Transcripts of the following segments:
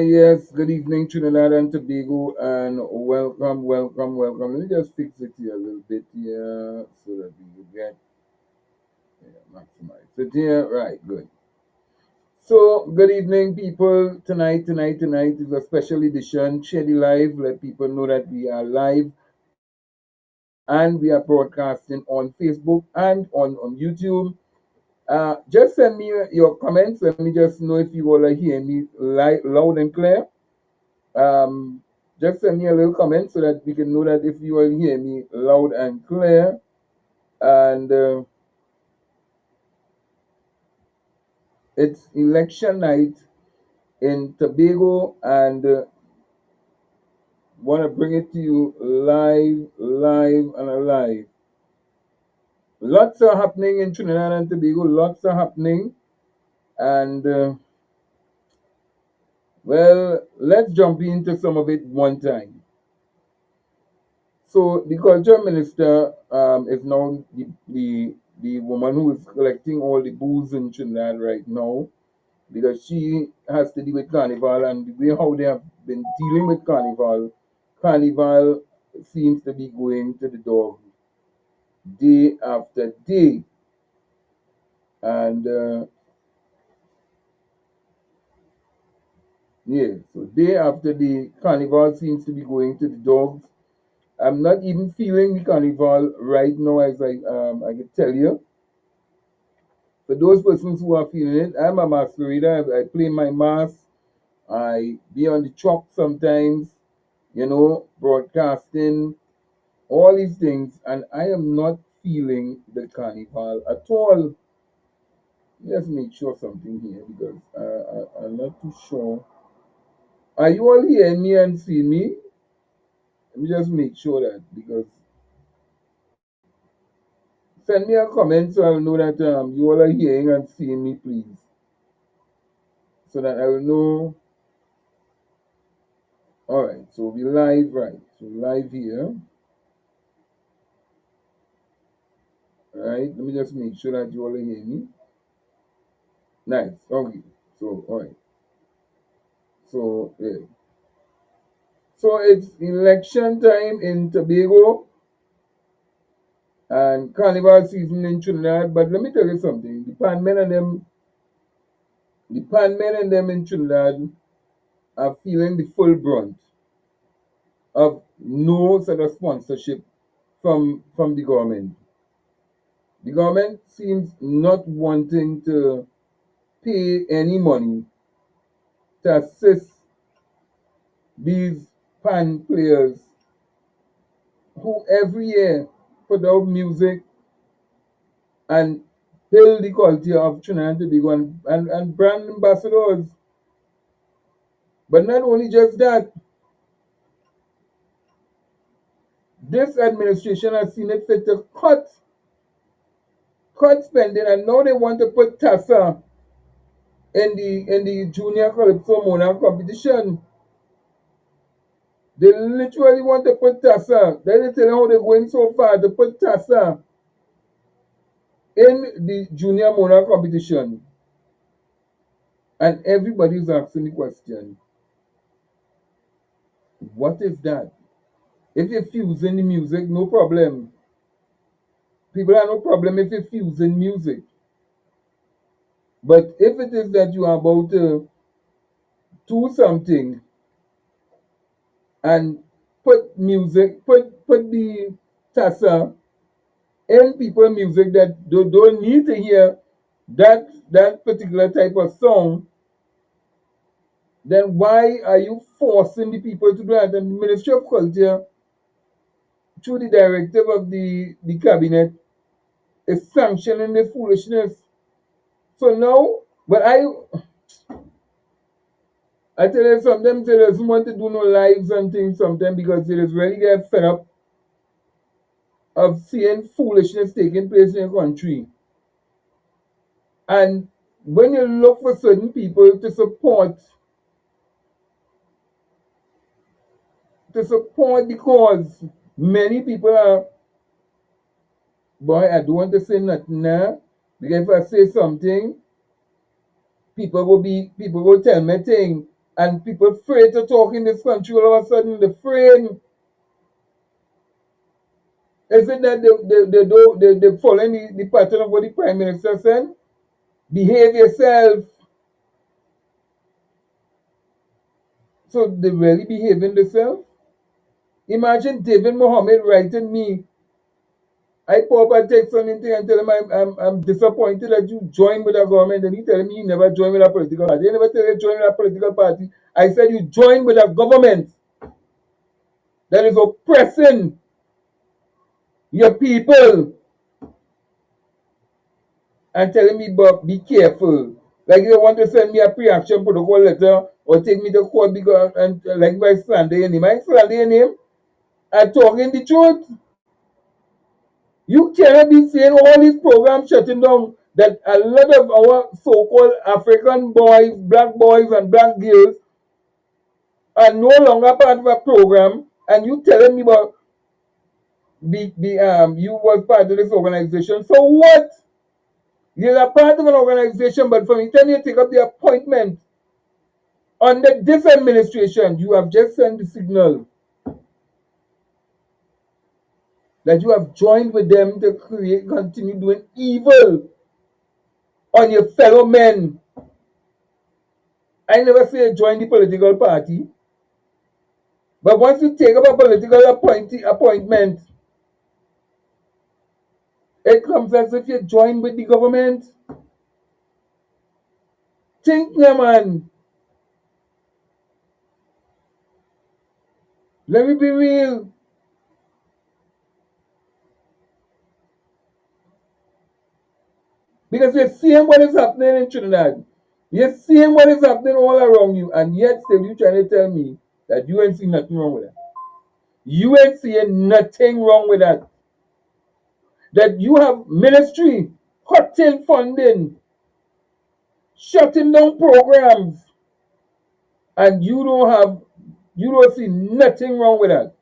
Yes, good evening, Trinidad and Tobago, and welcome. Let me just fix it here a little bit here so that we will get maximize it here. Right, good. So, good evening, people. Tonight is a special edition, Shady Live. Let people know that we are live and we are broadcasting on Facebook and on YouTube. Just send me your comments. Let me just know if you all are hearing me loud and clear. Um, just send me a little comment so that we can know that if you will hear me loud and clear. And it's election night in Tobago, and want to bring it to you live, and alive. Lots are happening in Trinidad and Tobago. Lots are happening, and well, let's jump into some of it one time. So the culture minister is now the woman who is collecting all the booze in Trinidad right now, because she has to deal with carnival, and the way how they have been dealing with carnival seems to be going to the dog day after day. And yeah, so day after day, carnival seems to be going to the dogs. I'm not even feeling the carnival right now, as I can tell you. For those persons who are feeling it, I'm a masquerader. I play my mask. I be on the truck sometimes, broadcasting, all these things, and I am not feeling the carnival at all. Let's make sure something here because I'm not too sure. Are you all hearing me and seeing me? Let me just make sure that, because send me a comment so I'll know that you all are hearing and seeing me, please, so that I will know. All right, so we live, right? So live here. All right, let me just make sure that you all hear me. Nice. Okay. So all right. So yeah. So it's election time in Tobago and carnival season in Trinidad. But let me tell you something. The pan men and them in Trinidad are feeling the full brunt of no sort of sponsorship from the government. The government seems not wanting to pay any money to assist these pan players who every year put out music and build the quality of Trinidad and Tobago, and brand ambassadors. But not only just that, this administration has seen it fit to cut spending, and now they want to put TASA in the junior calypso monarch competition. They literally want to put TASA. They tell you how they're going so far to put TASA in the junior monarch competition. And everybody's asking the question, what is that? If you're fusing the music, no problem. People have no problem if you're fusing music. But if it is that you are about to do something and put the tassa in people music that don't need to hear that particular type of song, then why are you forcing the people to do that? And the Ministry of Culture, through the directive of the cabinet, is sanctioning the foolishness. So now, but I tell you, sometimes they doesn't want to do no lives and things sometimes because they just really get fed up of seeing foolishness taking place in the country. And when you look for certain people to support the cause, many people are, boy, I don't want to say nothing now, because if I say something, people will tell me thing, and people afraid to talk in this country all of a sudden. They're afraid. Is it that they following the pattern of what the Prime Minister said? Behave yourself. So they really behaving themselves? Imagine David Mohammed writing me. I pop a text on anything and tell him I'm disappointed that you joined with a government, and he telling me you never joined with a political party. I never tell you join with a political party. I said you joined with a government that is oppressing your people and telling me, but be careful. Like you want to send me a pre-action protocol letter or take me to court because and like if I slander your name. I slander your name. I'm talking the truth. You cannot be saying all these programs shutting down that a lot of our so-called African boys, and black girls are no longer part of a program, and you telling me about you was part of this organization. So what? You're a part of an organization, but from the time you take up the appointment under this administration, you have just sent the signal that you have joined with them to continue doing evil on your fellow men. I never say join the political party, but once you take up a political appointment, it comes as if you join with the government. Think now, man. Let me be real. Because you're seeing what is happening in Trinidad. You're seeing what is happening all around you, and yet still you trying to tell me that you ain't seeing nothing wrong with that. You ain't seeing nothing wrong with that. That you have ministry cutting funding, shutting down programs, and you don't see nothing wrong with that.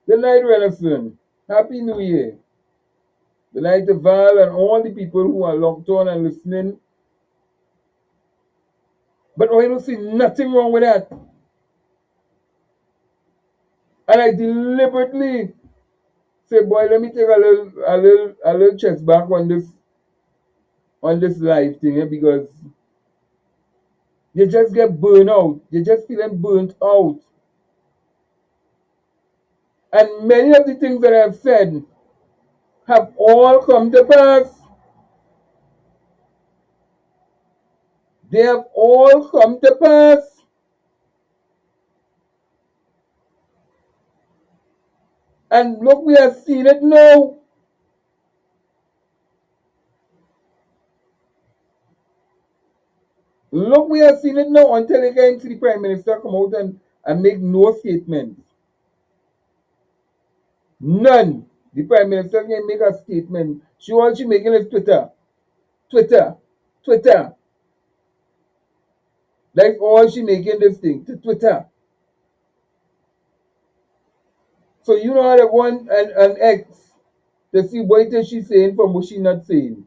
Good night, Renison. Happy New Year. Good night to Val and all the people who are locked on and listening. But I don't see nothing wrong with that. And I deliberately say, boy, let me take a little chest back on this live thing, because you just get burnt out. You're just feeling burnt out. And many of the things that I've said have all come to pass. They have all come to pass. And look, we are seeing it now. Look, we are seeing it now until again see the Prime Minister come out and make no statement. None. The Prime Minister can make a statement. All she making is Twitter. Twitter. Twitter. That's all she making this thing. To Twitter. So you know how to go and X to see what is she saying from what she not saying.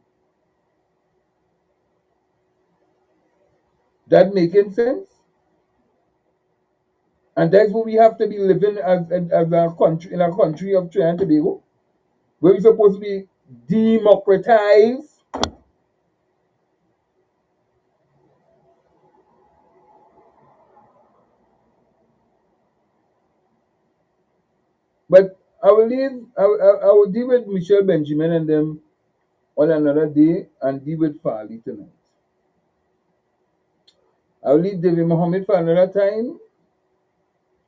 That making sense? And that's what we have to be living as a country, in a country of Trinidad and Tobago, where we're supposed to be democratized. But I will deal with Michelle Benjamin and them on another day and deal with Farley tonight. I'll leave David Mohammed for another time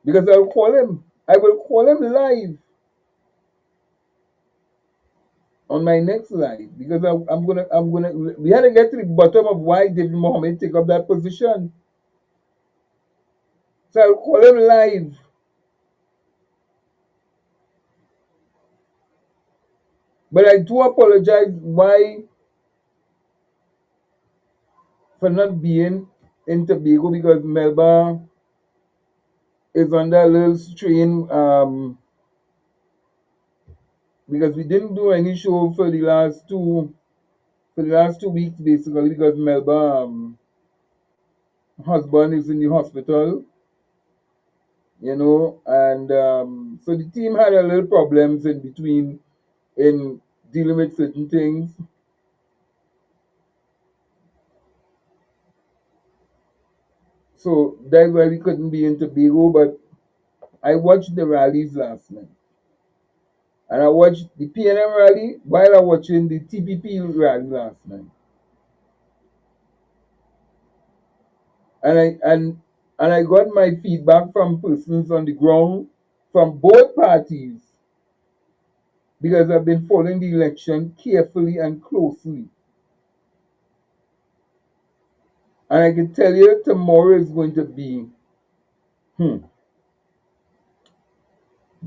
because I'll call him. I will call him live on my next live because I'm gonna we had to get to the bottom of why David Mohammed take up that position. So I'll call him live. But I do apologize for not being in Tobago because Melba is under a little strain because we didn't do any show for the last 2 weeks basically because Melba husband is in the hospital, and so the team had a little problems in between in dealing with certain things. So that's why we couldn't be in Tobago, but I watched the rallies last night. And I watched the PNM rally while I watching the TPP rally last night. And I got my feedback from persons on the ground from both parties because I've been following the election carefully and closely. And I can tell you tomorrow is going to be,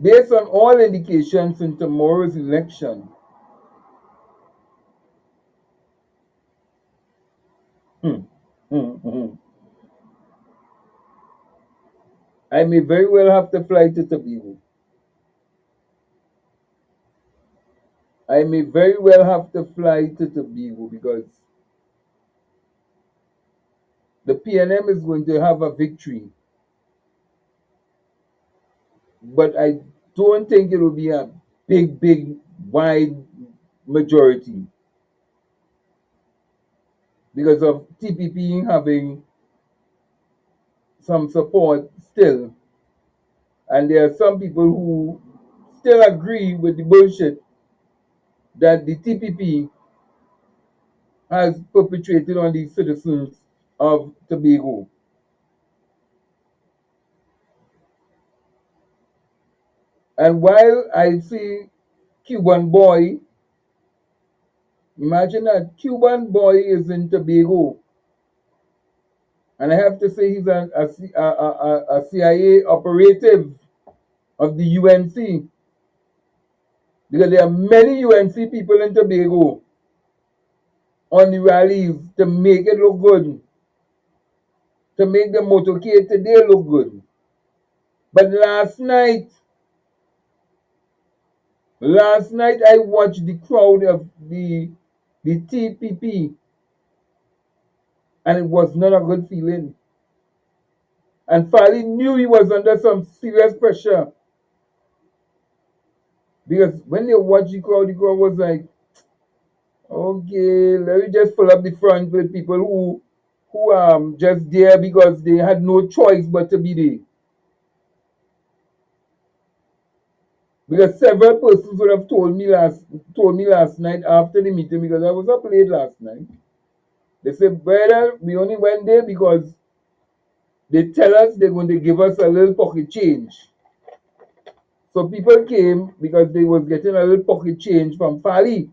based on all indications in tomorrow's election, hmm, hmm, hmm, I may very well have to fly to Tobago. I may very well have to fly to Tobago because the PNM is going to have a victory. But I don't think it will be a big, wide majority because of TPP having some support still. And there are some people who still agree with the bullshit that the TPP has perpetrated on the citizens of Tobago. And while I see Cuban boy, imagine that Cuban boy is in Tobago, and I have to say he's a CIA operative of the UNC, because there are many UNC people in Tobago on the rallies to make it look good, to make the motorcade today look good. But last night I watched the crowd of the TPP, and it was not a good feeling. And Farley knew he was under some serious pressure because when they watched the crowd was like, okay, let me just fill up the front with people who just there because they had no choice but to be there. Because several persons would have told me last night after the meeting, because I was up late last night. They said, brother, we only went there because they tell us they're going to give us a little pocket change. So people came because they was getting a little pocket change from Farley.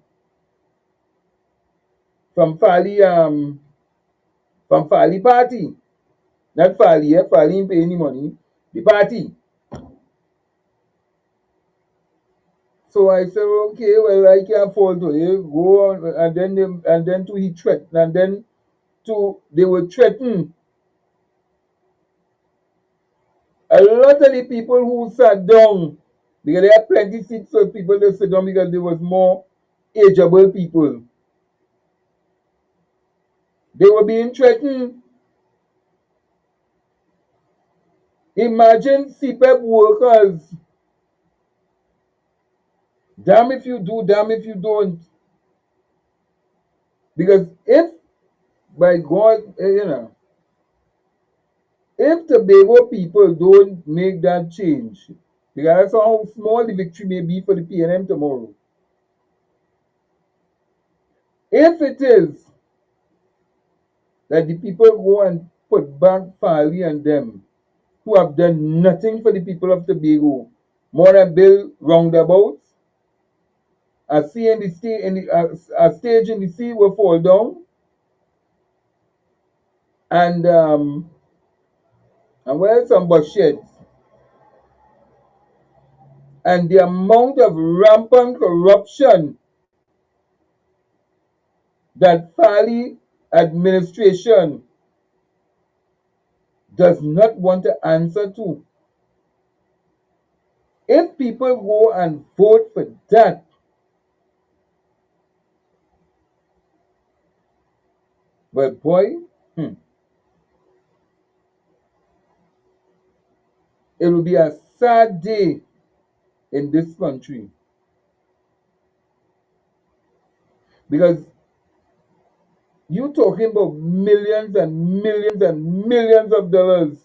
From Farley, from Farley party. Not Farley, Farley ain't pay any money. The party. So I said, okay, well, I can't fall to it. Go on, and then to he threat, and then to they were threatened. A lot of the people who sat down, because there are plenty seats for people to sit down because there was more ageable people. They were being threatened. Imagine CPEP workers. Damn if you do, damn if you don't. Because if, by God, if Tobago people don't make that change, regardless of how small the victory may be for the PNM tomorrow, if it is that the people go and put back Farley and them, who have done nothing for the people of Tobago, more than build roundabouts, a stage in the sea will fall down, and well, some bus sheds. And the amount of rampant corruption that Farley administration does not want to answer to. If people go and vote for that, well, boy, it will be a sad day in this country. Because you're talking about millions and millions and millions of dollars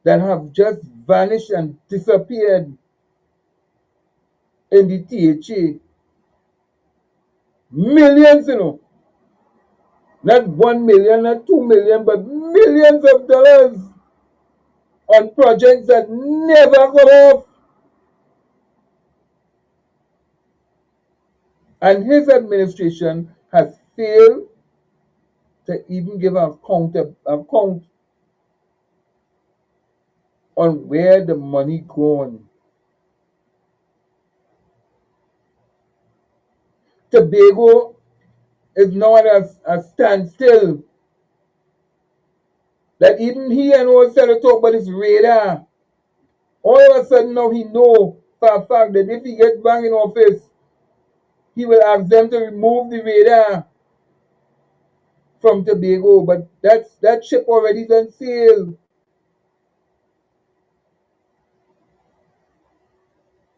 that have just vanished and disappeared in the THA. Millions, Not 1 million, not 2 million, but millions of dollars on projects that never got off. And his administration has failed to even give an account on where the money gone. Tobago is now at a standstill. That even he and all said to talk about his radar. All of a sudden now he know for a fact that if he gets back in office, he will ask them to remove the radar from Tobago. But that ship already done sailed.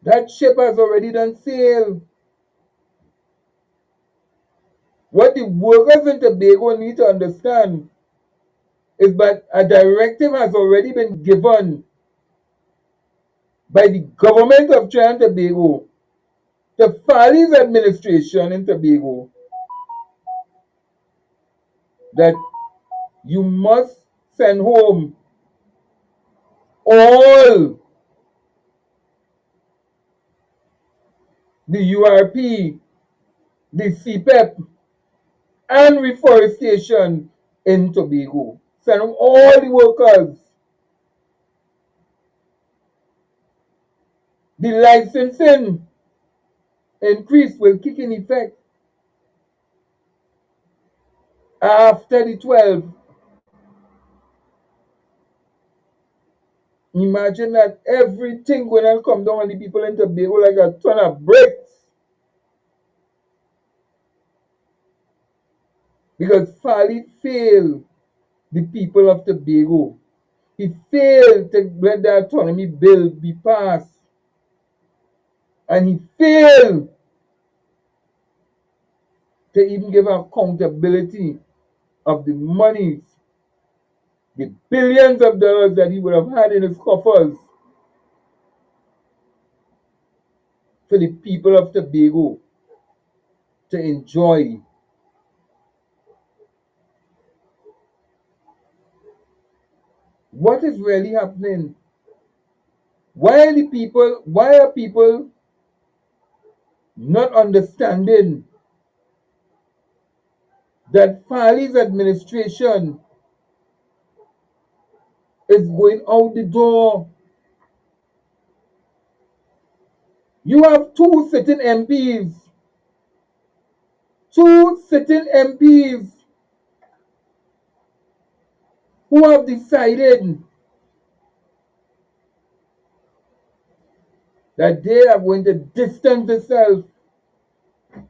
That ship has already done sailed. What the workers in Tobago need to understand is that a directive has already been given by the government of Trinidad and Tobago, the Farley's administration in Tobago, that you must send home all the URP, the CPEP, and reforestation in Tobago. Send home all the workers. The licensing increase will kick in effect after the 12th. Imagine that everything going to come down on the people in Tobago like a ton of bricks. Because Farley failed the people of Tobago. He failed to let the autonomy bill be passed. And he failed to even give accountability of the monies, the billions of dollars that he would have had in his coffers for the people of Tobago to enjoy. What is really happening? Why are people not understanding that Farley's administration is going out the door? You have two sitting MPs who have decided that they are going to distance themselves,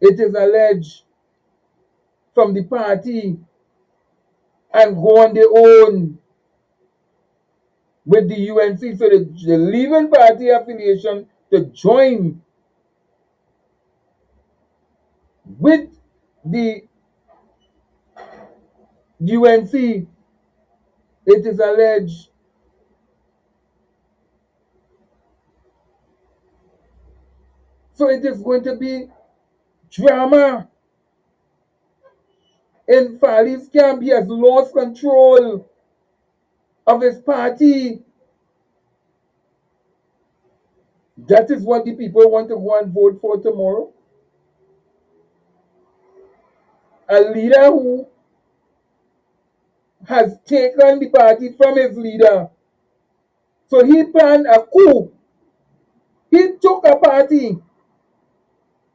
it is alleged, from the party and go on their own with the UNC. So they're leaving party affiliation to join with the UNC, it is alleged. So it is going to be drama in Farley's camp. He has lost control of his party. That is what the people want to go and vote for tomorrow. A leader who has taken the party from his leader. So he planned a coup. He took a party.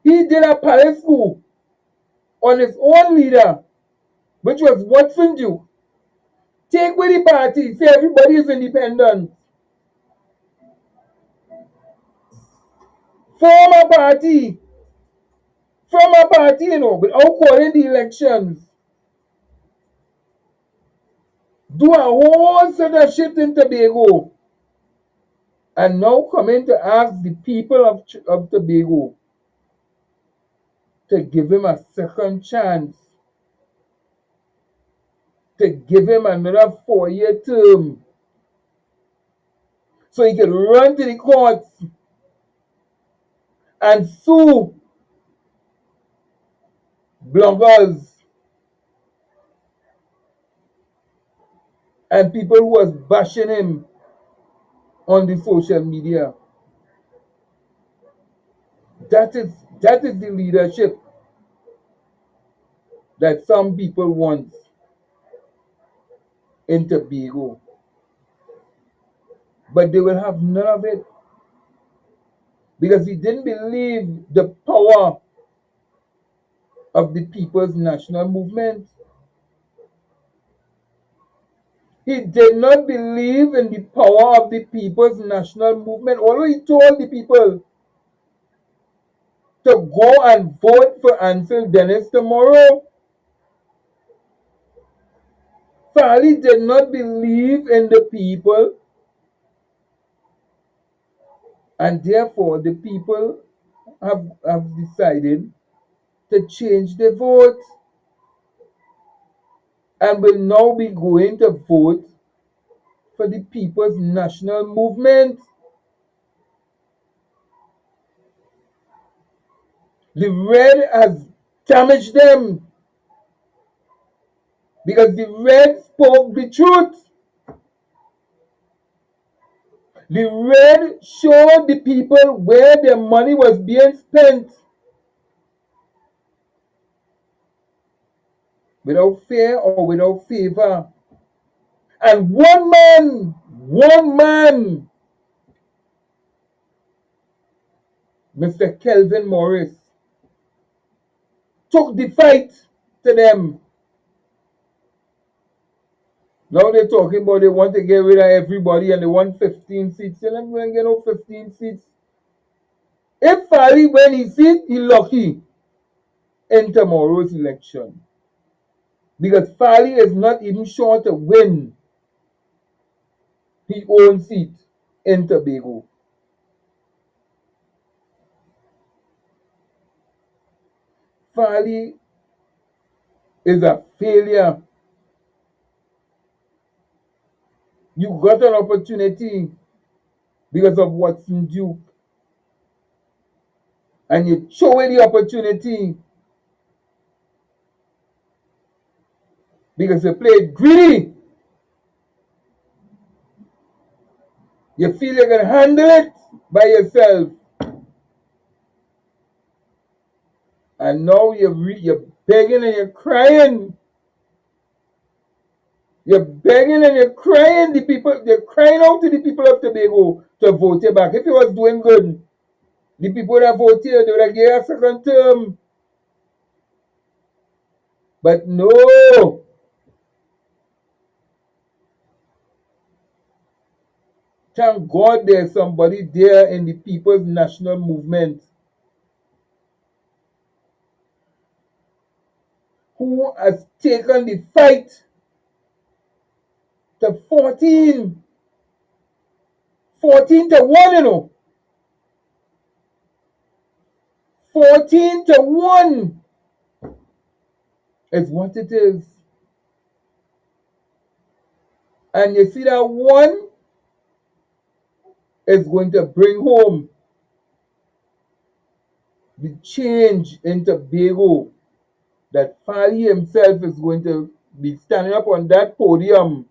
He did a palace coup on his own leader, which was Watson Duke. Take away the party, say everybody is independent. Form a party. From a party, without calling the elections. Do a whole set of shit in Tobago. and now coming to ask the people of Tobago to give him a second chance, to give him another 4-year term so he can run to the courts and sue bloggers and people who was bashing him on the social media. That is the leadership that some people want in Tobago. But they will have none of it because he didn't believe the power of the People's National Movement. He did not believe in the power of the People's National Movement, although he told the people to go and vote for Ansel Dennis tomorrow. Farley did not believe in the people, and therefore the people have decided to change their vote and will now be going to vote for the People's National Movement. The red has damaged them because the red spoke the truth. The red showed the people where their money was being spent without fear or without favor. And one man, Mr. Kelvin Morris, took the fight to them. Now they're talking about they want to get rid of everybody and they want 15 seats. They're not going to get no 15 seats. If Farley win his seat, he's lucky in tomorrow's election. Because Farley is not even sure to win his own seat in Tobago. Farley is a failure. You got an opportunity because of Watson Duke. And you throw away the opportunity because you played greedy. You feel you can handle it by yourself. And now you're begging and you're crying. You're begging and you're crying. You're crying out to the people of Tobago to vote you back. If you was doing good, the people that vote you, they would have given you a second term. But no. Thank God there's somebody there in the People's National Movement who has taken the fight to 14 to 1, you know. 14 to 1 is what it is. And you see that 1 is going to bring home the change in Tobago that Farley himself is going to be standing up on that podium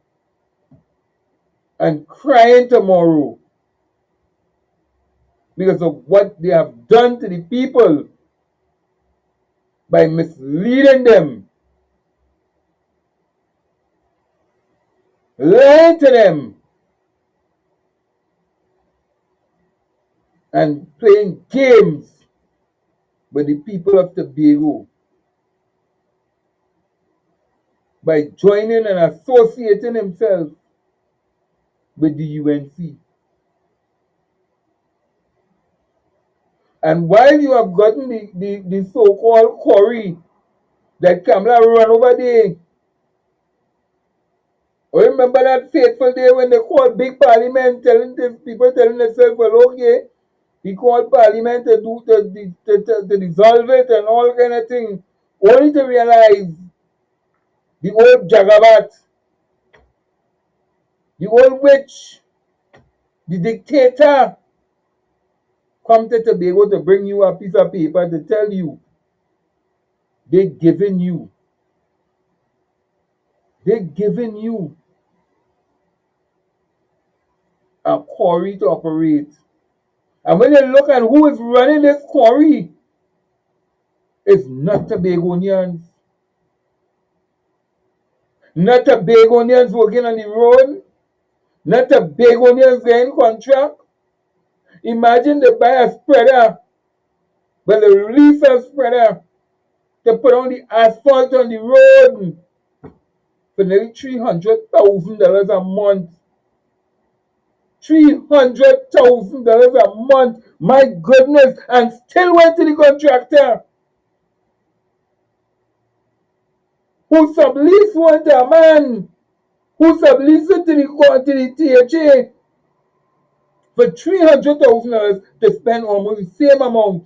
and crying tomorrow because of what they have done to the people by misleading them, lying to them, and playing games with the people of Tobago by joining and associating himself with the UNC. And while you have gotten the so-called Corey that Kamala run over there, Oh, remember that fateful day when they called big parliament, telling the people telling themselves, well, okay, he called parliament to do to dissolve it and all kind of thing, only to realize the old jagabat, the old witch, the dictator come to Tobago to bring you a piece of paper to tell you they're giving you a quarry to operate. And when you look at who is running this quarry, it's not Tobagonians. Not Tobagonians working on the road. Not Tobagonians getting contract. Imagine they buy a spreader, but they release a spreader to put on the asphalt on the road for nearly $300,000 a month. $300,000 a month. My goodness. And still went to the contractor who subleased one to a man who subleased it to the THA for $300,000 to spend almost the same amount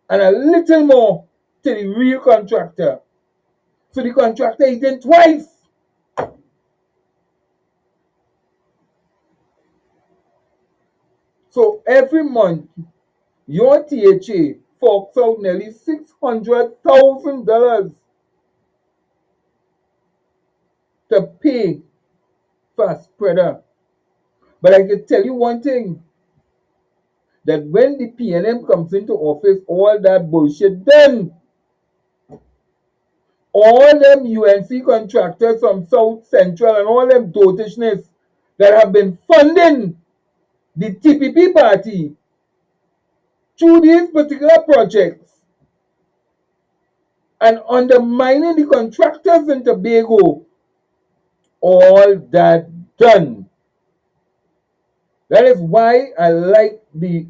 and a little more to the real contractor. So the contractor is in twice. So every month, your THA forks out nearly $600,000 to pay for a spreader. But I can tell you one thing, that when the PNM comes into office, all that bullshit done. All them UNC contractors from South Central and all them dotishness that have been funding the TPP party through these particular projects and undermining the contractors in Tobago, all that done. That is why I like the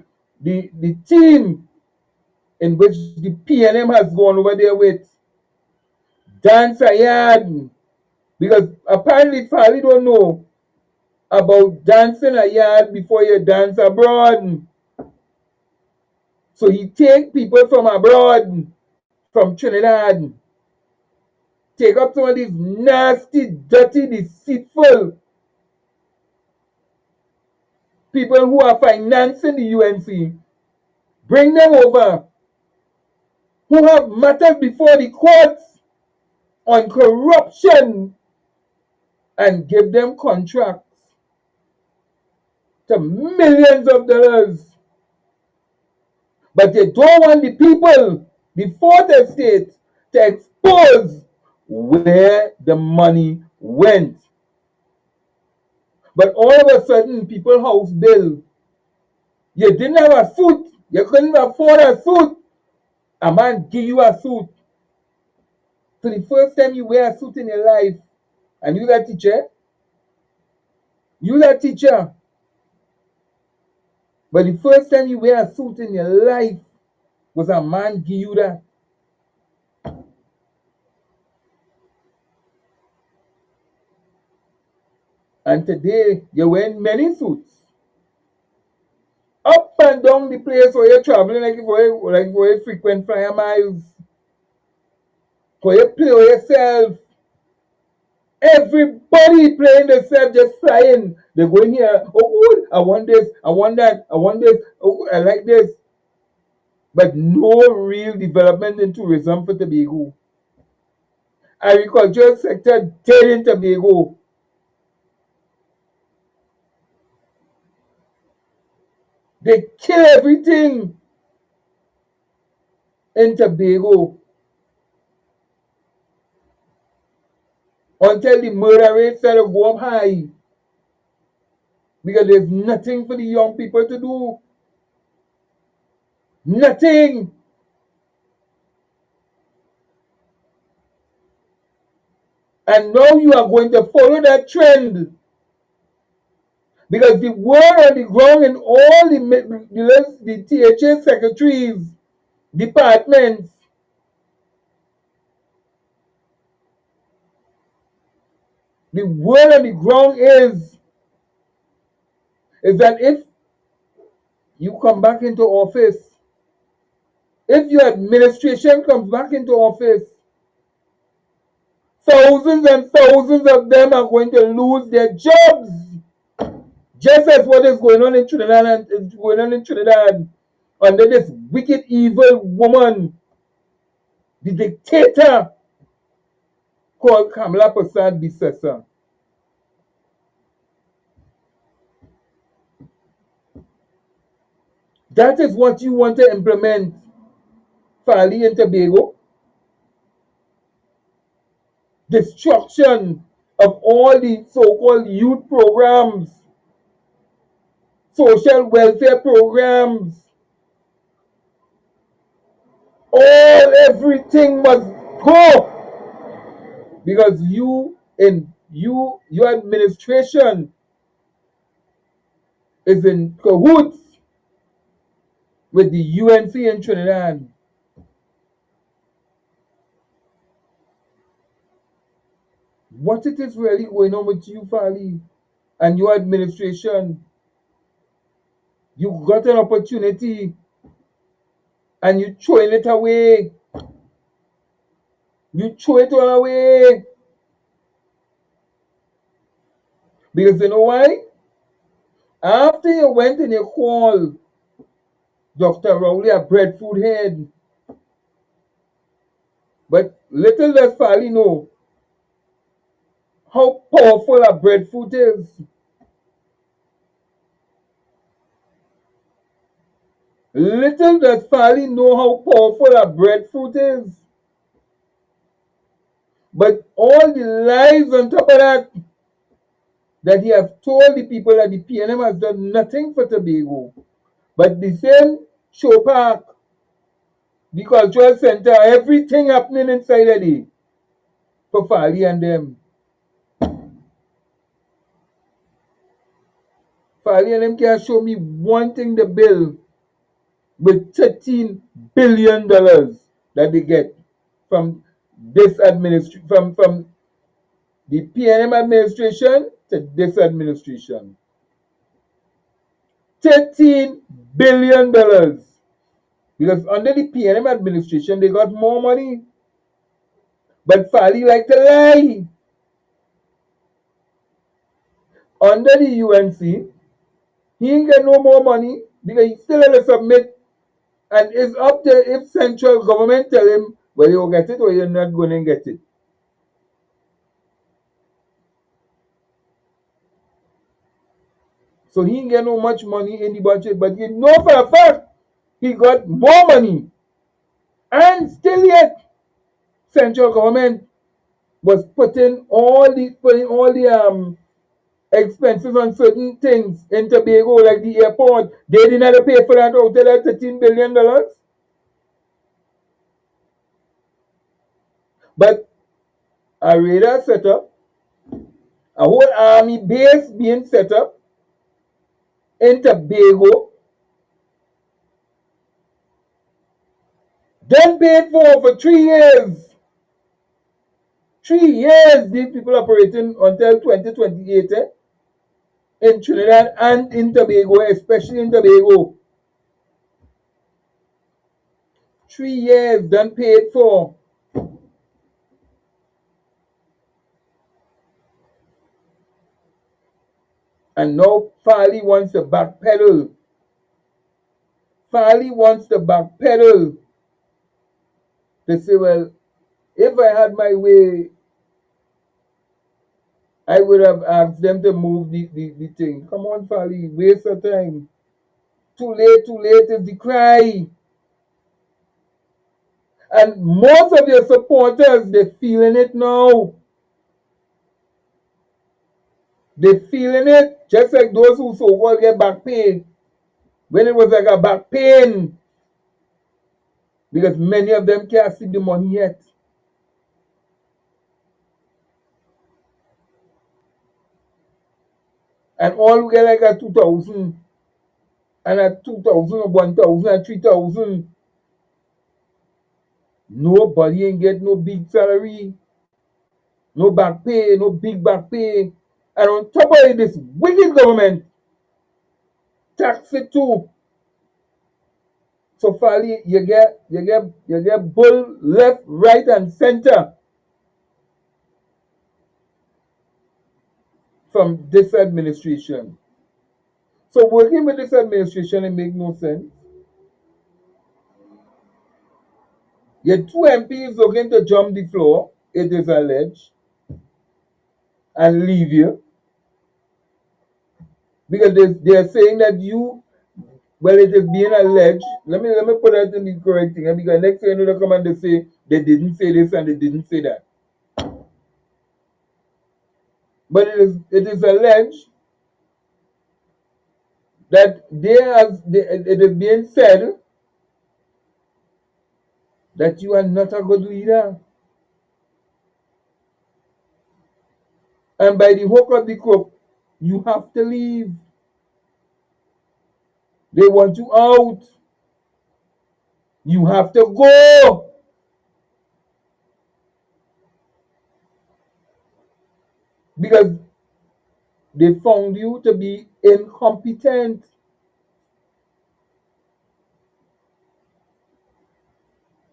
team in which the PNM has gone over there with. Dance a yard. Because apparently Farley don't know about dancing a yard before you dance abroad. So he take people from abroad, from Trinidad, take up some of these nasty, dirty, deceitful people who are financing the UNC, bring them over, who have matters before the courts on corruption, and give them contracts to millions of dollars. But they don't want the people, the fourth estate, to expose where the money went. But all of a sudden, people house bill. You didn't have a suit. You couldn't afford a suit. A man give you a suit. So the first time you wear a suit in your life, and you that teacher, but the first time you wear a suit in your life was a man give you that. And today, you're wearing many suits. Up and down the place where you're traveling for a frequent flyer miles. For you play with yourself. Everybody playing themselves, just flying. They go in here, oh, I want this, I want that, I want this, oh, I like this. But no real development in tourism for Tobago. Agricultural sector dead in Tobago. They kill everything in Tobago until the murder rate started to go up high. Because there's nothing for the young people to do. Nothing. And now you are going to follow that trend. Because the word on the ground in all the THA secretaries, departments, The word on the ground is that if you come back into office, if your administration comes back into office, thousands and thousands of them are going to lose their jobs. Just as what is going on in Trinidad and is going on in Trinidad under this wicked, evil woman, the dictator called Kamala Prasad Bisesa. That is what you want to implement, Farley and Tobago. Destruction of all the so-called youth programs, social welfare programs. Everything must go because your administration is in cahoots with the UNC in Trinidad. What it is really going on with you, Farley, and your administration? You got an opportunity and you throwing it away. You throw it all away. Because you know why? After you went and you called Dr. Rowley a breadfruit head, but little does Farley know how powerful a breadfruit is. Little does Farley know how powerful a breadfruit is. But all the lies on top of that he have told the people that the PNM has done nothing for Tobago. But the same show park, the cultural center, everything happening inside of it for Farley and them. Farley and them can show me one thing the bill with $13 billion that they get from this administration, from the PNM administration to this administration. $13 billion. Because under the PNM administration, they got more money. But Farley like to lie. Under the UNC, he ain't get no more money because he still had to submit. And it's up to if central government tell him, well, you'll get it or you're not going to get it. So he ain't get no much money in the budget, but you know for a fact he got more money. And still yet, central government was putting all the expenses on certain things in Tobago, like the airport. They didn't have to pay for that out of that $13 billion. But a radar set up, a whole army base being set up in Tobago, then paid for 3 years. 3 years these people operating until 2028 in Trinidad and in Tobago, especially in Tobago. 3 years done paid for. And now Farley wants to backpedal. Farley wants to backpedal to say, well, if I had my way, I would have asked them to move the thing. Come on, Farley, waste of time. Too late is the cry. And most of your supporters, they're feeling it now. They're feeling it just like those who so-called get back pain. When it was like a back pain. Because many of them can't see the money yet. And all who get like a 2,000 and a 2,000 or 1,000 and 3,000. Nobody ain't get no big salary. No back pay, no big back pay. And on top of it, this wicked government tax it too. So finally, you get bull left, right, and center from this administration. So working with this administration, it make no sense. Your two MPs looking to jump the floor, it is alleged, and leave you. Because they're saying that you, well, it is being alleged. Let me put that in the correct thing. Because next thing you know, they come and they say they didn't say this and they didn't say that. But it is alleged that it is being said that you are not a good leader. And by the hook of the crook, you have to leave. They want you out. You have to go. Because they found you to be incompetent.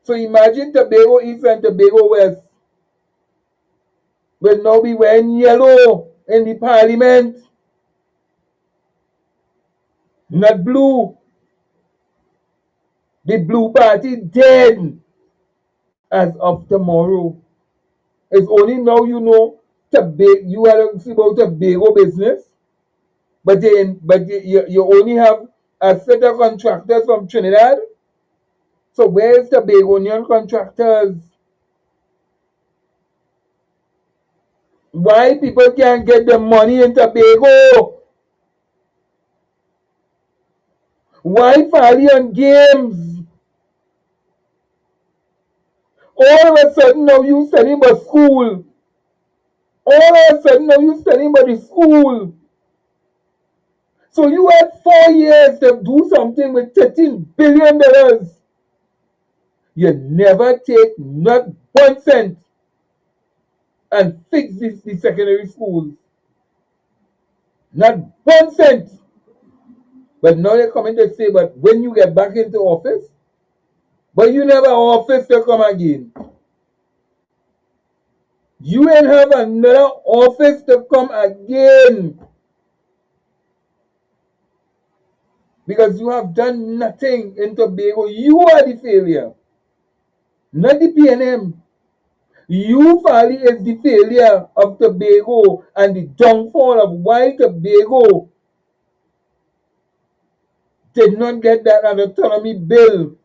So imagine Tobago East and Tobago West will now be wearing yellow in the parliament, not blue. The blue party dead as of tomorrow. It's only now you know you are about Tobago business, but you only have a set of contractors from Trinidad. So where's the Bagonian contractors? Why people can't get the money in Tobago? Why Farley on games? All of a sudden now you studying about school. All of a sudden now you studying about the school. So you had 4 years to do something with $13 billion. You never take not 1 cent and fix the secondary schools. Not 1 cent. But now they're coming to say, but when you get back into office, but you never office to come again. You ain't have another office to come again. Because you have done nothing in Tobago. You are the failure. Not the PNM. You, Farley, is the failure of Tobago and the downfall of why Tobago did not get that autonomy bill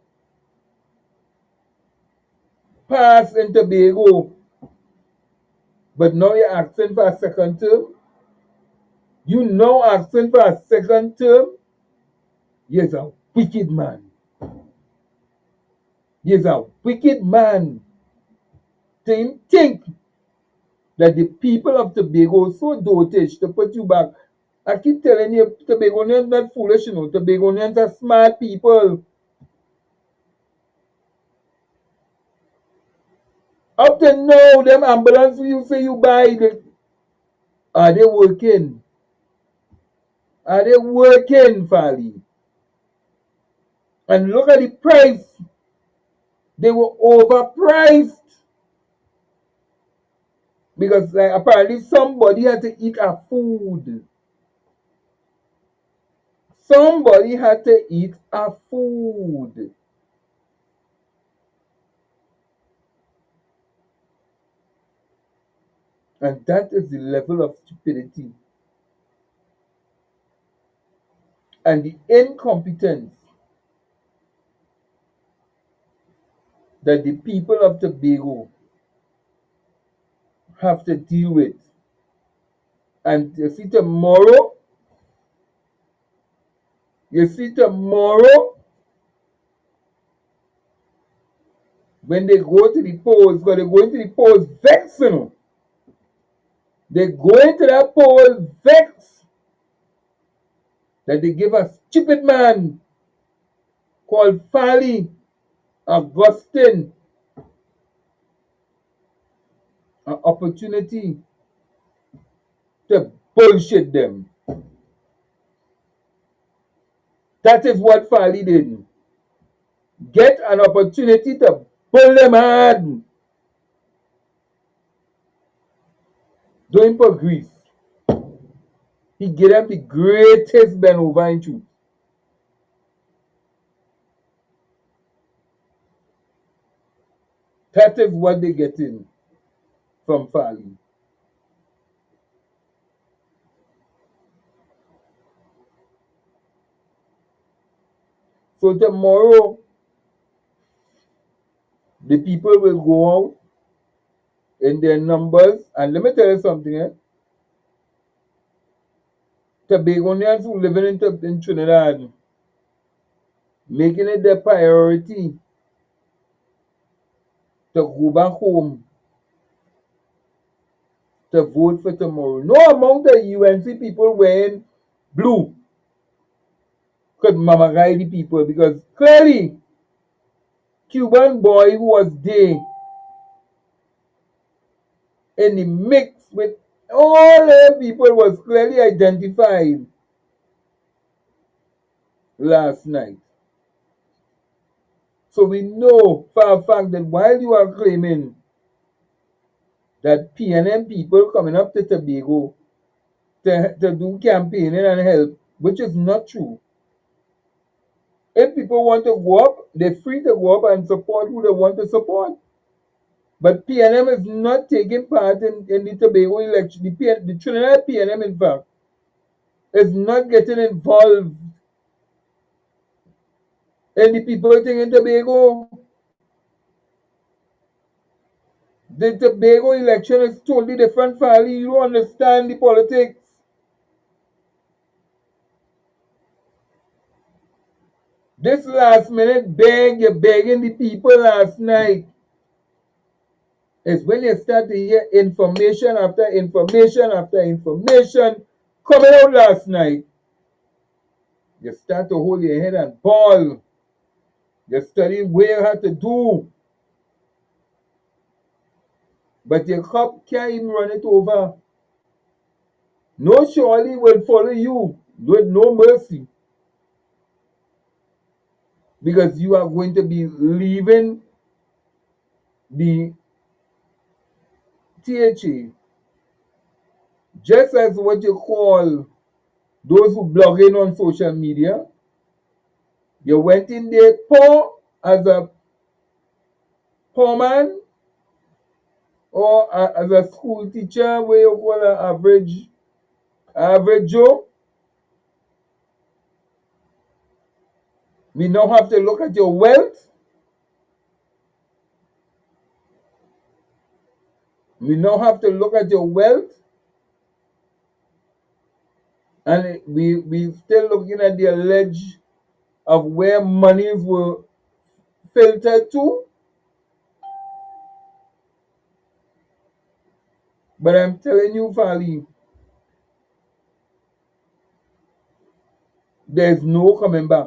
passed in Tobago. But now you're asking for a second term. You now asking for a second term. You're a wicked man. You're a wicked man. To think that the people of Tobago are so dotage to put you back. I keep telling you, Tobagonians not foolish, you know. Tobagonians are smart people. Up to now, them ambulance you say you buy, are they working? Are they working, Farley? And look at the price. They were overpriced. Because apparently somebody had to eat our food. Somebody had to eat our food. And that is the level of stupidity and the incompetence that the people of Tobago have to deal with. And you see tomorrow, when they go to the polls, because they're going to the polls vexed, you know. They go into that poll vexed that they give a stupid man called Farley Augustine an opportunity to bullshit them. That is what Farley did. Get an opportunity to pull them hard. Doing for grief. He gave them the greatest bend over in truth. That is what they getting from Farley. So tomorrow, the people will go out in their numbers. And let me tell you something, Tobagonians who living in Trinidad, making it their priority to go back home to vote for tomorrow. No amount of UNC people wearing blue could mammagai the people, because clearly Cuban boy who was there in the mix with all the people was clearly identified last night. So we know for a fact that while you are claiming that PNM people coming up to Tobago to do campaigning and help, which is not true. If people want to go up, they're free to go up and support who they want to support. But PNM is not taking part in the Tobago election. The Trinidad PNM, in fact, is not getting involved in the people thing in Tobago. The Tobago election is totally different, Farley. You don't understand the politics. This last minute you're begging the people last night, is when you start to hear information after information after information coming out last night. You start to hold your head and bawl. You study what you have to do. But your cup can't even run it over. No surely will follow you with no mercy. Because you are going to be leaving the THA just as what you call those who blogging on social media. You went in there poor as a poor man, or as a school teacher where you call an average Joe. We now have to look at your wealth. We now have to look at your wealth. And we still looking at the allege of where monies were filtered to. But I'm telling you, Farley, there's no coming back.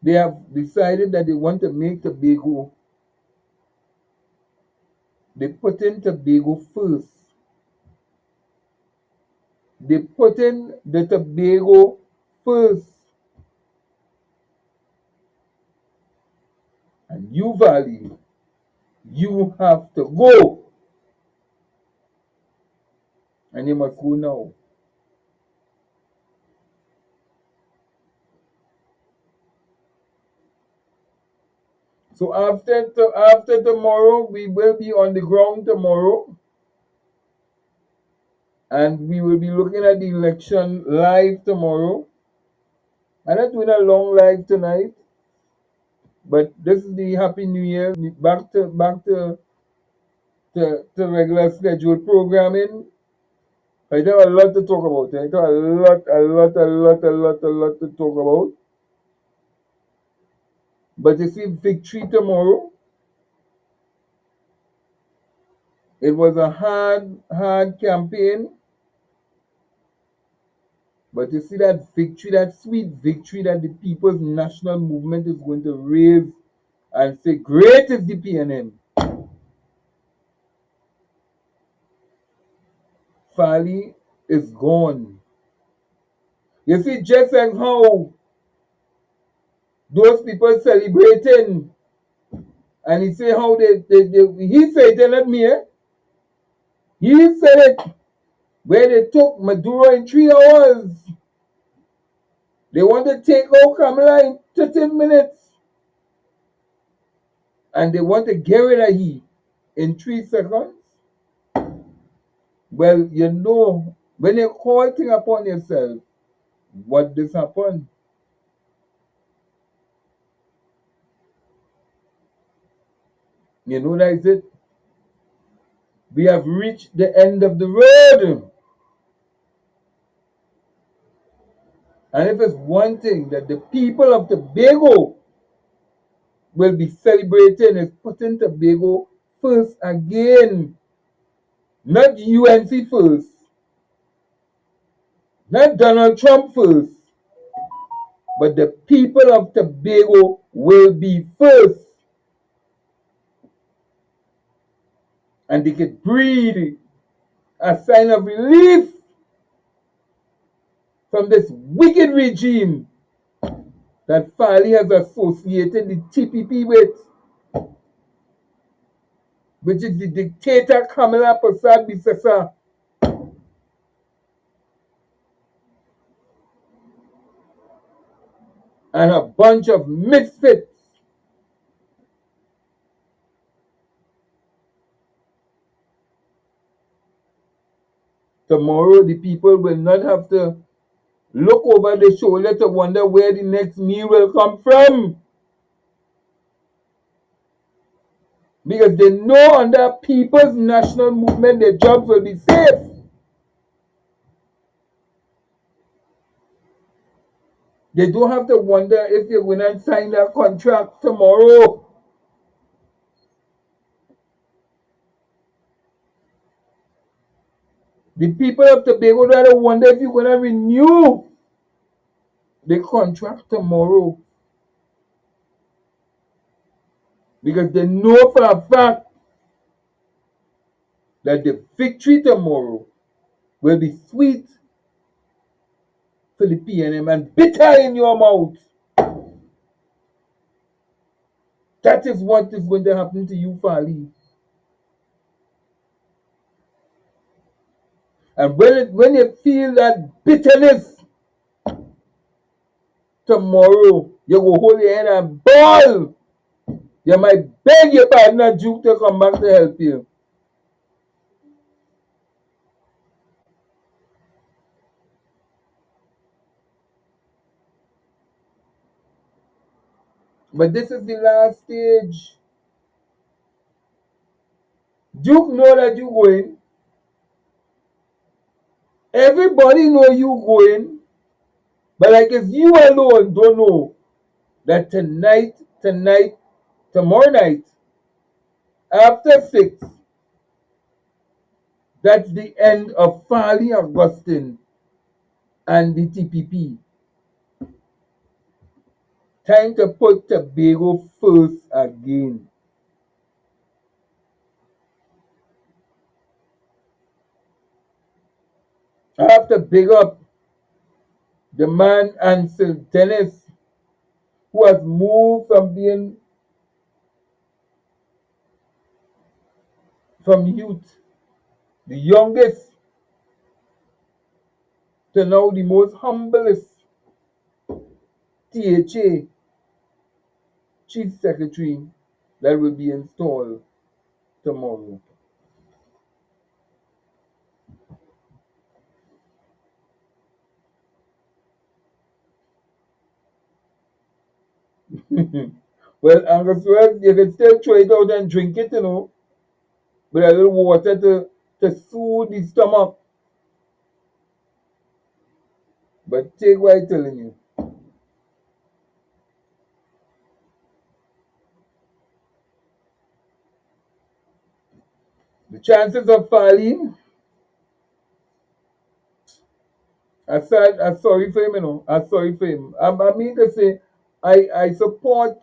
They have decided that they want to make Tobago. They put in Tobago first. They put in the Tobago first. And you, Valley, you have to go. And you must go now. So after tomorrow, we will be on the ground tomorrow. And we will be looking at the election live tomorrow. I'm not doing a long live tonight. But this is the Happy New Year. Back to regular scheduled programming. I have a lot to talk about. I have a lot to talk about. But you see, victory tomorrow. It was a hard campaign. But you see that victory, that sweet victory that the people's national movement is going to raise and say, great is the PNM. Farley is gone. You see, just like how those people celebrating, and he say how he said it, not me, eh? He said it where they took Maduro in 3 hours. They want to take out Kamala in 30 minutes. And they want to get rid of he in 3 seconds. Well, you know, when you call thing upon yourself, what does happen? You know that is it. We have reached the end of the road. And if it's one thing that the people of Tobago will be celebrating is putting Tobago first again. Not UNC first. Not Donald Trump first. But the people of Tobago will be first. And they could breathe a sign of relief from this wicked regime that Farley has associated the TPP with, which is the dictator Kamala Prasad Bisasa. And a bunch of misfits. Tomorrow, the people will not have to look over the shoulder to wonder where the next meal will come from. Because they know under people's national movement, their jobs will be safe. They don't have to wonder if they're going to sign a contract tomorrow. The people of Tobago don't wonder if you're going to renew the contract tomorrow. Because they know for a fact that the victory tomorrow will be sweet for the PNM and bitter in your mouth. That is what is going to happen to you, Farley. And when you feel that bitterness tomorrow, you go hold your head and bawl. You might beg your partner Duke to come back to help you. But this is the last stage. Duke know that you going. Everybody know you going. But like if you alone don't know that tonight, tomorrow night, after 6, that's the end of Farley Augustine and the TPP. Time to put Tobago first again. I have to big up the man Ansel Dennis, who has moved from being from youth, the youngest, to now the most humblest THA Chief Secretary that will be installed tomorrow. Well, Angus, well, you can still throw it out and drink it, with a little water to soothe the stomach. But take what I'm telling you. The chances of Farley I sorry for him, you know. I sorry for him. I mean to say, I support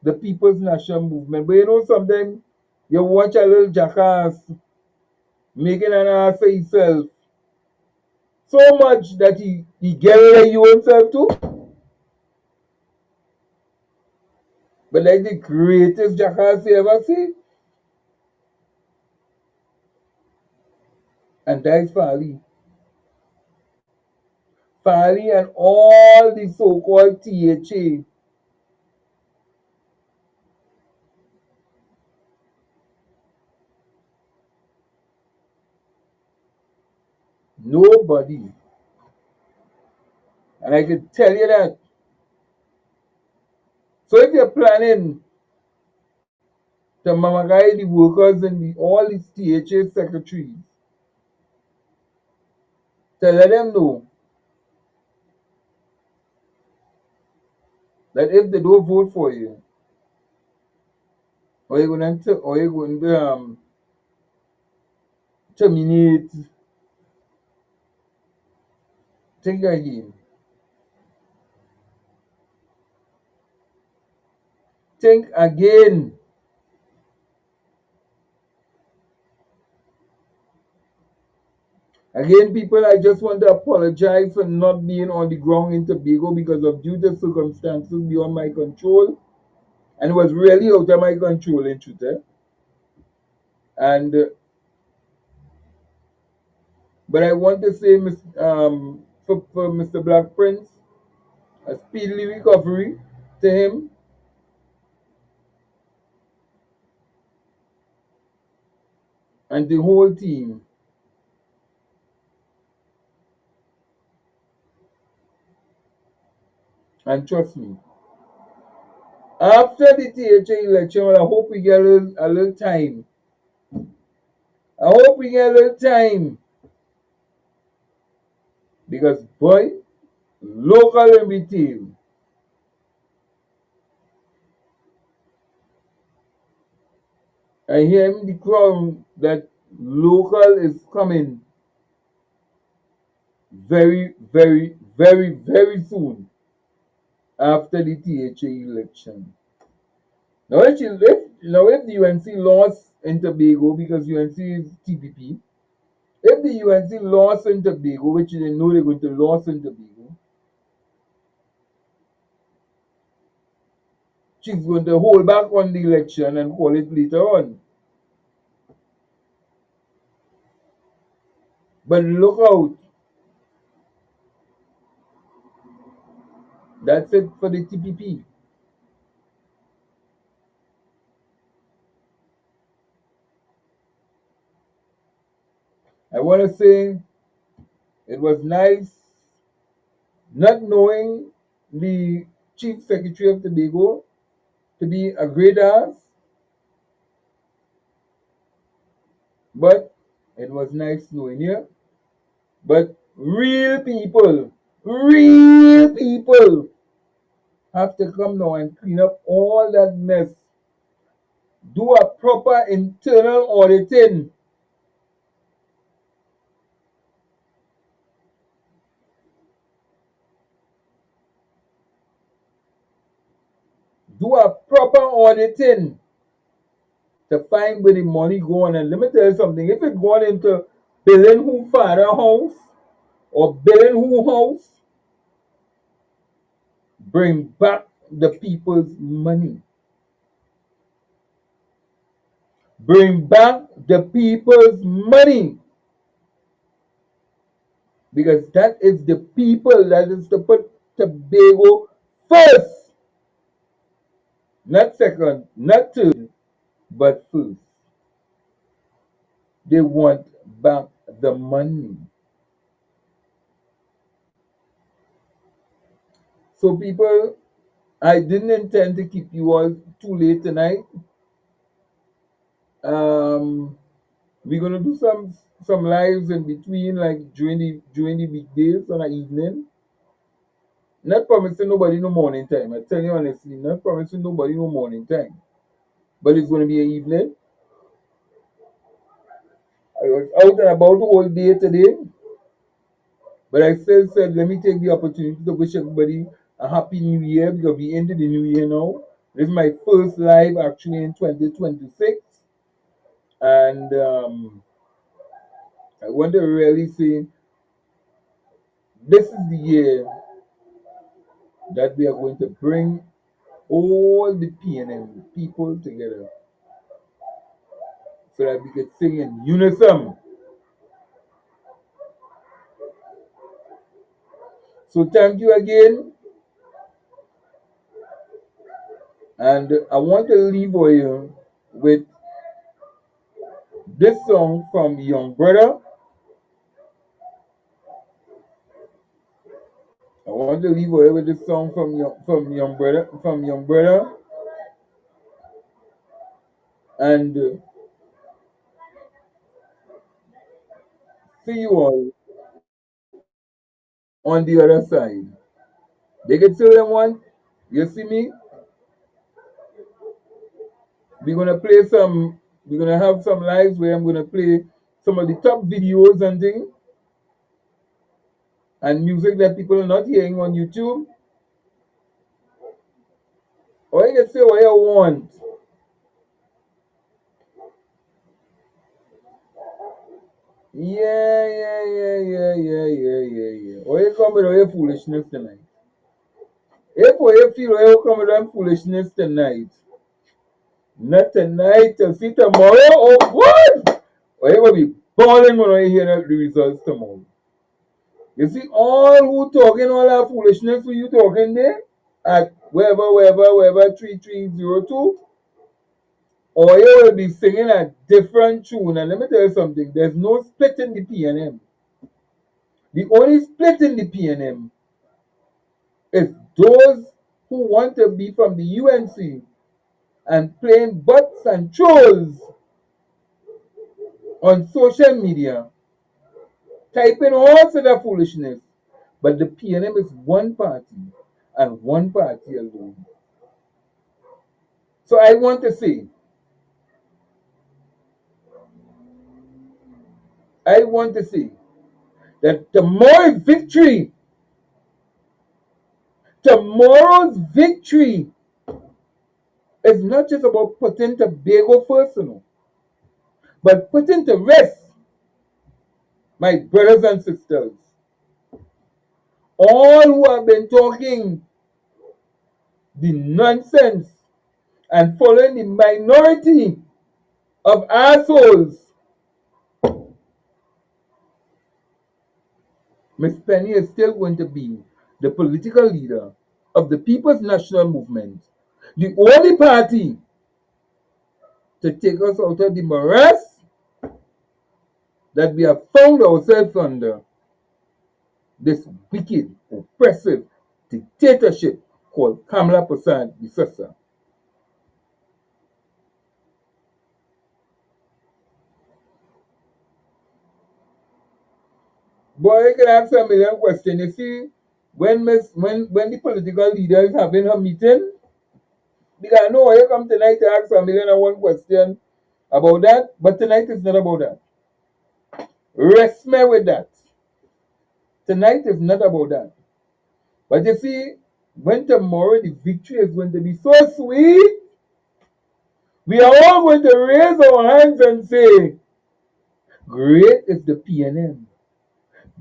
the People's National Movement, but you know, sometimes you watch a little jackass making an ass for himself so much that he get rid of you himself too. But like the greatest jackass you ever see, and that is Farley. Farley and all the so-called THA. Nobody. And I can tell you that. So if you're planning to mamagai the workers and all these THA secretaries, to let them know that if they don't vote for you, or you're going to terminate, think again. Think again. Again, people, I just want to apologize for not being on the ground in Tobago because of due to circumstances beyond my control. And it was really out of my control in truth. And but I want to say, for Mr. Black Prince, a speedy recovery to him, and the whole team. And trust me, after the THA election, well, I hope we get a little time. I hope we get a little time. Because, boy, local and retail, I hear in the crowd that local is coming very, very, very, very soon after the THA election. Now, if the UNC lost in Tobago because UNC is TPP, if the UNC lost in Tobago, which they know they're going to lose in Tobago, she's going to hold back on the election and call it later on. But look out. That's it for the TPP. I want to say it was nice not knowing the Chief Secretary of Tobago to be a great ass, but it was nice knowing you. But real people have to come now and clean up all that mess. Do a proper internal auditing. Do a proper auditing to find where the money going. And let me tell you something, if it going into building who father house or building who house, bring back the people's money. Bring back the people's money. Because that is the people that is to put Tobago first. Not second, not third, but first. They want back the money. So people, I didn't intend to keep you all too late tonight. Um, we're gonna do some lives in between, like during the weekdays on an evening. Not promising nobody no morning time. I tell you honestly, not promising nobody no morning time. But it's gonna be an evening. I was out and about the whole day today. But I still said, let me take the opportunity to wish everybody a happy new year because we into the new year now. This is my first live actually in 2026. And I want to really say this is the year that we are going to bring all the PNM people together so that we could sing in unison. So thank you again. And I want to leave you with this song from Young Brother. I want to leave you with this song from Young Brother, and see you all on the other side. They can tell them one. You see me? We're gonna play some. We're gonna have some lives where I'm gonna play some of the top videos and things and music that people are not hearing on YouTube. Or you can say what you want. Yeah. Or you come with all your foolishness tonight. If you feel you come with them foolishness tonight, not tonight, to see tomorrow, oh what? Or you will be balling when you hear the results tomorrow. You see, all who talking all that foolishness for you talking there at wherever 3302, or you will be singing a different tune. And let me tell you something, there's no split in the PNM. The only split in the PNM is those who want to be from the UNC and playing butts and trolls on social media, typing all sort of foolishness. But the PNM is one party and one party alone. So I want to say that tomorrow's victory is not just about putting Tobago first, but putting to rest, my brothers and sisters, all who have been talking the nonsense and following the minority of assholes. Miss Penny is still going to be the political leader of the People's National Movement, the only party to take us out of the morass that we have found ourselves under, this wicked, oppressive dictatorship called Kamala Prasad Visasa. Boy, you can ask a million questions. You see, when the political leader is having her meeting, because I know you come tonight to ask a million and one question about that, but tonight is not about that. Rest me with that. Tonight is not about that. But you see, when tomorrow the victory is going to be so sweet, we are all going to raise our hands and say, great is the PNM.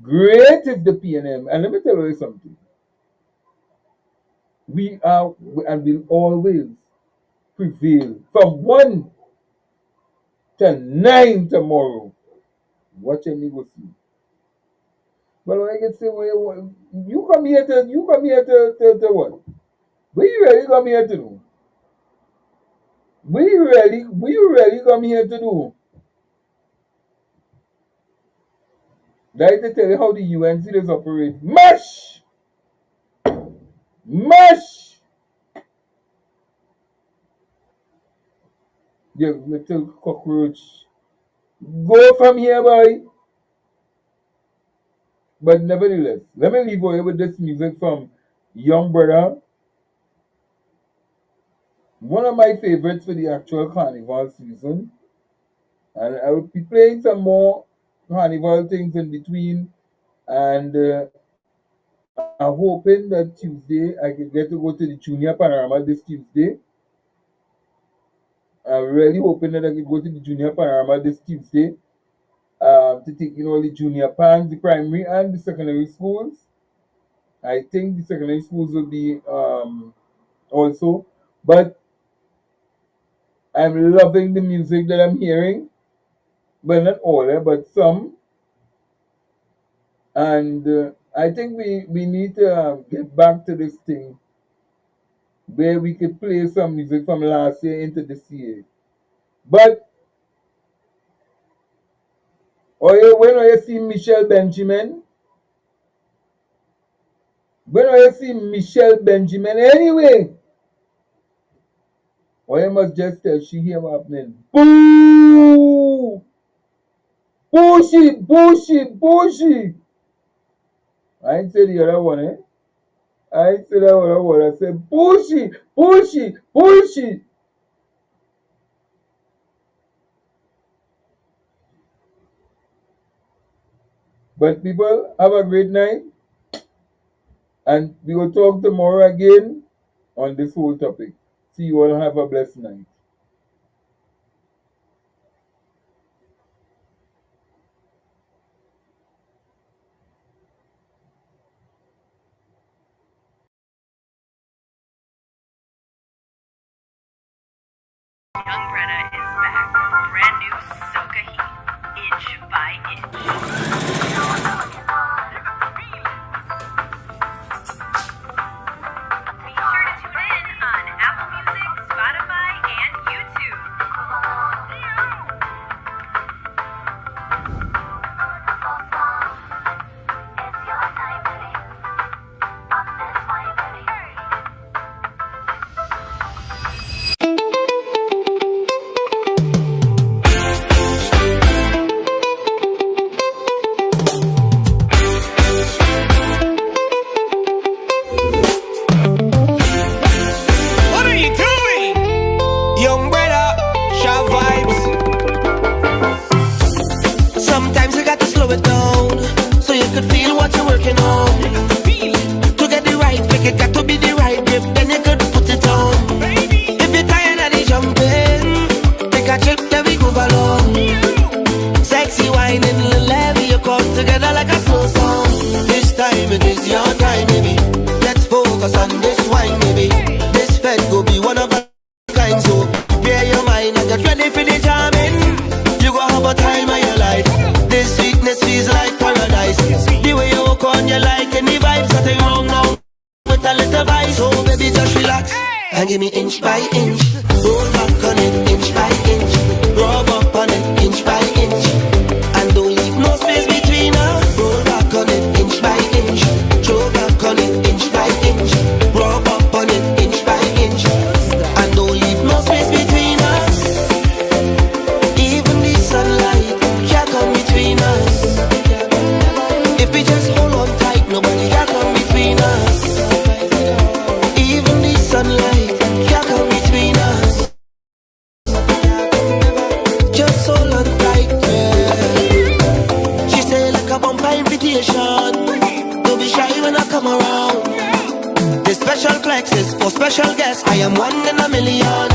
Great is the PNM. And let me tell you something. We are and will always prevail from 1 to 9 tomorrow. Watch and you will see. Well, I can say, well, you come here to what? We really come here to do? We really come here to do? That to tell you how the UNC does operate. Mash! Mash! You little cockroach. Go from here, boy. But nevertheless, let me leave away with this music from Young Brother. One of my favorites for the actual carnival season. And I will be playing some more carnival things in between And I'm hoping that Tuesday I can get to go to the Junior Panorama this Tuesday. I'm really hoping that I can go to the Junior Panorama this Tuesday to take in all the junior pans, the primary and the secondary schools. I think the secondary schools will be also, but I'm loving the music that I'm hearing. Well, not all, but some. And I think we need to get back to this thing where we could play some music from last year into this year. But when I see Michelle Benjamin, anyway, or you must just tell she hear what happening. Boo! Bushy! I ain't say the other one, I ain't say that other one. I said bushy. But people, have a great night. And we will talk tomorrow again on this whole topic. See you all. Have a blessed night. Young Brenna is back. Brand new Soca Heat. Inch by inch. Be sure to tune in on Apple Music, Spotify, and YouTube. And give me inch by inch, roll back on it inch by inch, rub up on it inch by inch, and don't leave no space between us. Roll back on it inch by inch, throw back on it inch by inch, rub up on it inch by inch, and don't leave no space between us. Even the sunlight can't come between us. If we just hold on tight, nobody can come between us. Even the sunlight can't come between us. Just hold on tight, yeah. She say like a bumper invitation. Don't be shy when I come around. This special flex is for special guests. I am one in a million.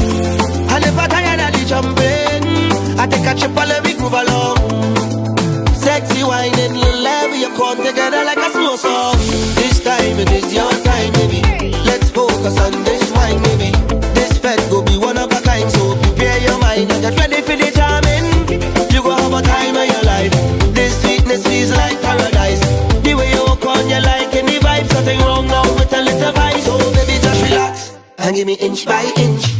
And if I tired of the jumping, I take a trip and let me groove along. Sexy whining, little levy, you come together like a slow song. This time it is your time, baby. Let's focus on this wine, baby. This fed go be one of a kind, so prepare your mind and get ready for the jamming. You go have a time of your life. This sweetness feels like paradise. The way you walk on, you like any vibe. Something wrong now with a little vibe. So baby, just relax and give me inch by inch.